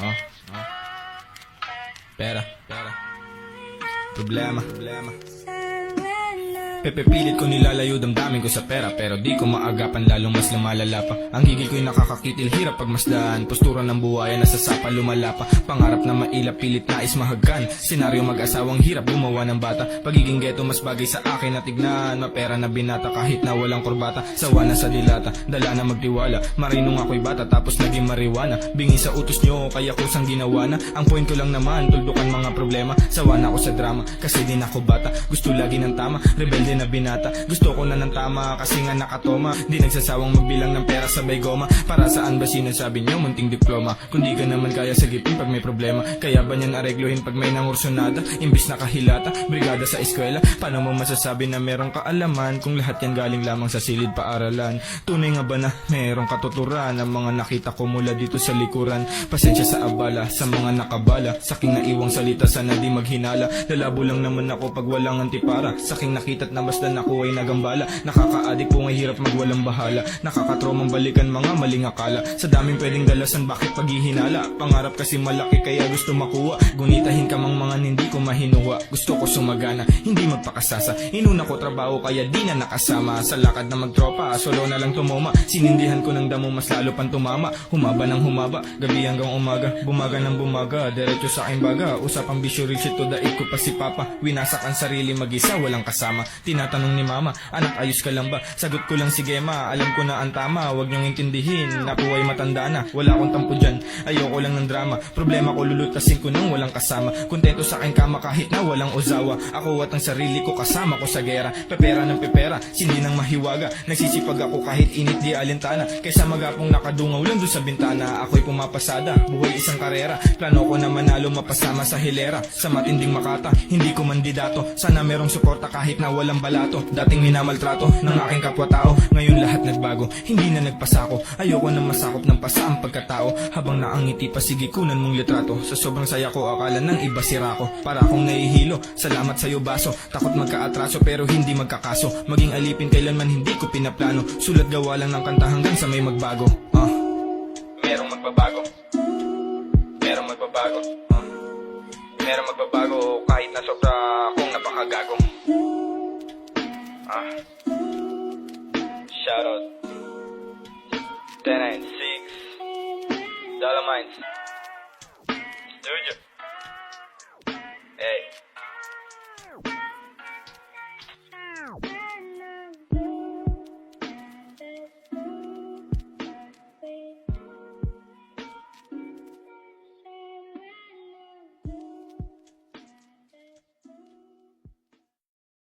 Oh, oh. Pera. Problema. Pepepilit ko nilalayo damdamin ko sa pera, pero di ko maagapan lalong mas lumalala pa. Ang gigil ko'y nakakakitil, hirap pagmasdaan. Postura ng buhayan, nasa sapa lumala pa. Pangarap na mailap, pilit nais mahagkan. Senaryo mag-asawang hirap gumawa ng bata. Pagiging ghetto mas bagay sa akin na tignan. Mapera na binata kahit na walang kurbata. Sawa na sa dilata, dala na magtiwala. Marinong ako'y bata tapos naging mariwana. Bingi sa utos nyo kaya kusang ginawa na. Ang point ko lang naman, tuldukan mga problema. Sawa na ako sa drama, kasi din ako bata. Gusto lagi ng tama, rebelde na binata. Gusto ko na ng tama kasi nga nakatoma. Di nagsasawang magbilang ng pera sabay goma. Para saan ba sinasabi nyo munting diploma? Kundi ka naman kaya sagipin pag may problema. Kaya ba niyan aregluhin pag may nangursunada? Imbis na kahilata, brigada sa eskwela. Paano mo masasabi na merong kaalaman kung lahat yan galing lamang sa silid paaralan? Tunay nga ba na merong katuturan ang mga nakita ko mula dito sa likuran? Pasensya sa abala, sa mga nakabala. Saking naiwang salita sana di maghinala. Lalabo lang naman ako pag walang antipara. Saking nakita't na basta ako ay nagambala. Nakakaadik po ngay hirap magwalang bahala. Nakakatromang balikan mga maling akala. Sa daming pwedeng dalasan bakit paghihinala? Pangarap kasi malaki kaya gusto makuha. Gunitahin ka mang mga hindi ko mahinuha. Gusto ko sumagana, hindi magpakasasa. Inuna ko trabaho kaya di na nakasama. Sa lakad na magtropa, solo na lang tumoma. Sinindihan ko ng damo mas lalo pang tumama. Humaba ng humaba, gabi hanggang umaga. Bumaga ng bumaga, diretso sa aking baga. Usapang bisyo rich ito, daig ko pa si papa. Winasak ang sarili mag-isa, walang kasama. Tinatanong ni mama, anak ayos ka lang ba? Sagot ko lang sige ma, alam ko na ang tama. Huwag niyong intindihin, ako ay matanda na. Wala akong tampo dyan, ayoko lang ng drama. Problema ko lulutasin ko nang walang kasama. Kontento sa aking kama kahit na walang uzawa. Ako at ang sarili ko kasama ko sa gera. Pepera ng pepera, sindi ng mahiwaga. Nagsisipag ako kahit init di alintana. Kaysa magapong nakadungaw lang doon sa bintana. Ako'y pumapasada, buhay isang karera. Plano ko na manalo mapasama sa hilera. Sa matinding makata, hindi ko mandidato. Sana merong suporta kahit na walang balato. Dating minamaltrato ng aking kapwa-tao. Ngayon lahat nagbago, hindi na nagpasako. Ayoko na masakop ng pasa ang pagkatao. Habang naangiti pa sige kunan mong litrato. Sa sobrang saya ko akala ng iba sira ko. Para akong nahihilo, salamat sa'yo baso. Takot magkaatraso pero hindi magkakaso. Maging alipin kailanman hindi ko pinaplano. Sulat gawa lang ng kanta hanggang sa may magbago. Merong magbabago. Merong magbabago. Merong magbabago kahit na sobra akong napakagago. Shoutout 1096 Dollar Mines.